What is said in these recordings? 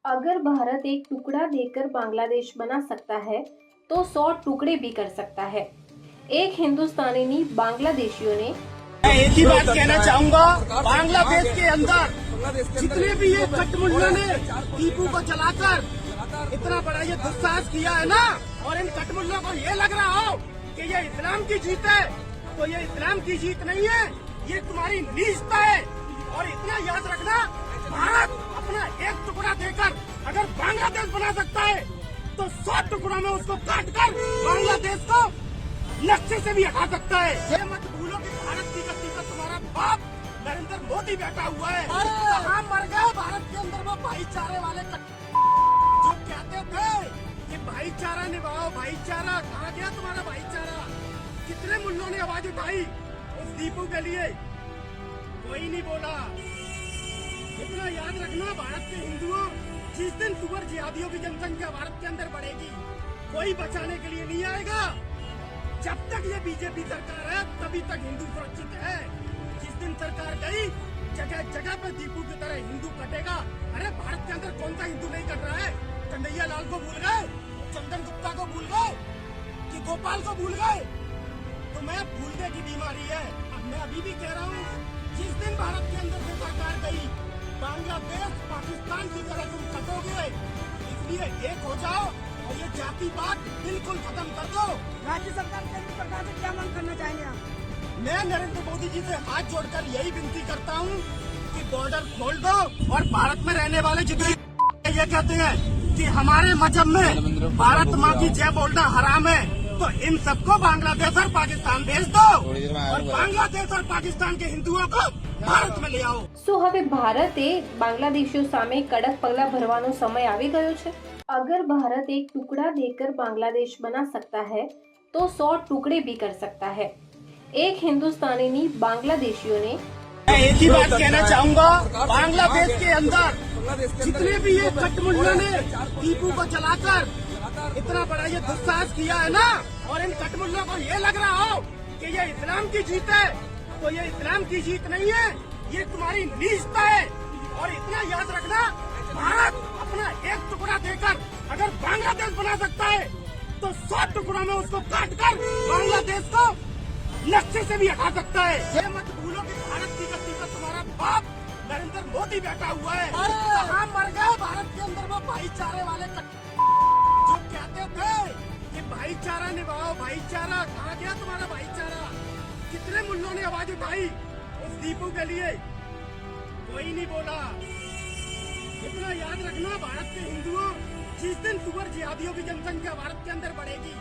अगर भारत एक टुकड़ा देकर बांग्लादेश बना सकता है तो 100 टुकड़े भी कर सकता है। एक हिंदुस्तानी ने बांग्लादेशियों ने मैं एक ही बात कहना चाहूंगा, बांग्लादेश के अंदर जितने भी ये कटमुल्लों ने टीपू को जलाकर इतना बड़ा ये दुस्साहस किया है ना, और इन कटमुल्लों को ये लग रहा हो कि ये इस्लाम की जीत है, तो ये इस्लाम की जीत नहीं है, ये तुम्हारी नीचता है। और इतना याद रखना, भारत अपना एक टुकड़ा देकर अगर बांग्लादेश बना सकता है तो 100 टुकड़ों में उसको काट कर बांग्लादेश को नक्शे से भी हटा सकता है। ये मत भूलो कि भारत की गति पर तुम्हारा बाप नरेंद्र मोदी बैठा हुआ है। कहाँ मर गए भारत के अंदर वो भाईचारे वाले जो कहते थे कि भाईचारा निभाओ, भाईचारा कहाँ गया तुम्हारा भाईचारा? कितने मुल्लों ने आवाज उठाई उस दीपू के लिए, कोई नहीं बोला। इतना याद रखना, भारत के हिंदुओं, जिस दिन सुअर जिहादियों की जनसंख्या भारत के अंदर बढ़ेगी, कोई बचाने के लिए नहीं आएगा। जब तक ये बीजेपी सरकार है तभी तक हिंदू सुरक्षित है। जिस दिन सरकार गई, जगह जगह पर दीपू की तरह हिंदू कटेगा। अरे भारत के अंदर कौन सा हिंदू नहीं कट रहा है? कन्हैया लाल को भूल गए, चंदन गुप्ता को भूल गए, कि गोपाल को भूल गए? तो मैं भूलने की बीमारी है। अब मैं अभी भी कह रहा हूँ, जिस दिन भारत के अंदर से सरकार गई, बांग्लादेश पाकिस्तान की तरह तुम कटोगे। इसलिए एक हो जाओ और ये जातिवाद बिल्कुल खत्म कर दो। राज्य सरकार केंद्र सरकार से क्या मांग करना चाहेंगे आप? मैं नरेंद्र मोदी जी से हाथ जोड़कर यही विनती करता हूँ कि बॉर्डर खोल दो, और भारत में रहने वाले जितने ये कहते हैं कि हमारे मजहब में भारत माँ की जय बोलना हराम है, तो इन सबको बांग्लादेश और पाकिस्तान भेज दो, और बांग्लादेश और पाकिस्तान के हिंदुओं को ભારત में ले आओ। હવે ભારતે બાંગ્લાદેશીઓ સામે કડક પગલાં ભરવાનો સમય આવી ગયો છે। अगर भारत एक टुकड़ा देकर बांग्लादेश बना सकता है तो 100 टुकड़े भी कर सकता है। एक हिंदुस्तानी ने बांग्लादेशियों ने मैं एक ही बात कहना चाहूंगा, बांग्लादेश के अंदर जितने भी ये कटमुल्लों ने टीपू को जलाकर इतना बड़ा ये दुस्साहस किया है ना, और इन कटमुल्लों को ये लग रहा हो कि ये इस्लाम की जीत है, तो ये इस्लाम की जीत नहीं है, ये तुम्हारी नीचता है। और इतना याद रखना, भारत अपना एक टुकड़ा देकर अगर बांग्लादेश बना सकता है तो 100 टुकड़ों में उसको काट कर बांग्लादेश को नक्शे से भी हटा सकता है। ये मत भूलो कि भारत की गति पर तुम्हारा बाप नरेंद्र मोदी बैठा हुआ है। कहाँ मर गए भारत के अंदर वो भाईचारे वाले जो कहते थे कि भाईचारा निभाओ, भाईचारा कहाँ गया तुम्हारा भाईचारा? कितने मुल्लों ने आवाज उठाई उस दीपू के लिए, कोई नहीं बोला। इतना याद रखना, भारत के हिंदुओं, जिस दिन सुअर जिहादियों की जनसंख्या भारत के अंदर बढ़ेगी,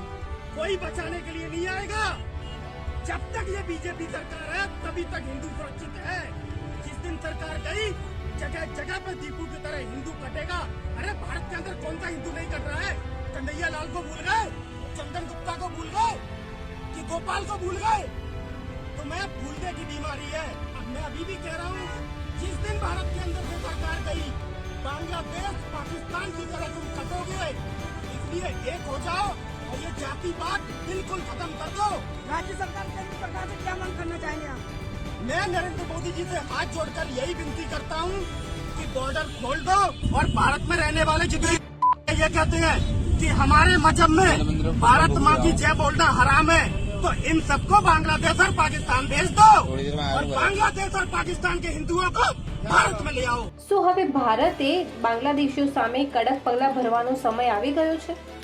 कोई बचाने के लिए नहीं आएगा। जब तक ये बीजेपी सरकार है तभी तक हिंदू सुरक्षित है। जिस दिन सरकार गई, जगह जगह पर दीपू की तरह हिंदू कटेगा। अरे भारत के अंदर कौन सा हिंदू नहीं कट रहा है? कन्हैया लाल को भूल गए, चंदन गुप्ता को भूल गए, कि गोपाल को भूल गए? तो मैं भूलने की बीमारी है। अब मैं अभी भी कह रहा हूँ, जिस दिन भारत के अंदर से सरकार गई, बांग्लादेश पाकिस्तान की तरह तुम कटोगे। इसलिए एक हो जाओ और ये जातिवाद बिल्कुल खत्म कर दो। राज्य सरकार केंद्र सरकार से क्या मांग करना चाहेंगे आप? मैं नरेंद्र मोदी जी से हाथ जोड़कर यही विनती करता हूँ कि बॉर्डर खोल दो, और भारत में रहने वाले जितने ये कहते हैं कि हमारे मजहब में भारत माँ की जय बोलना हराम है, तो इन सबको बांग्लादेश और पाकिस्तान भेज दो, और बांग्लादेश और पाकिस्तान के हिंदुओं को ભારત में ले आओ। હવે ભારતે બાંગ્લાદેશીઓ સામે કડક પગલાં ભરવાનો સમય આવી ગયો છે।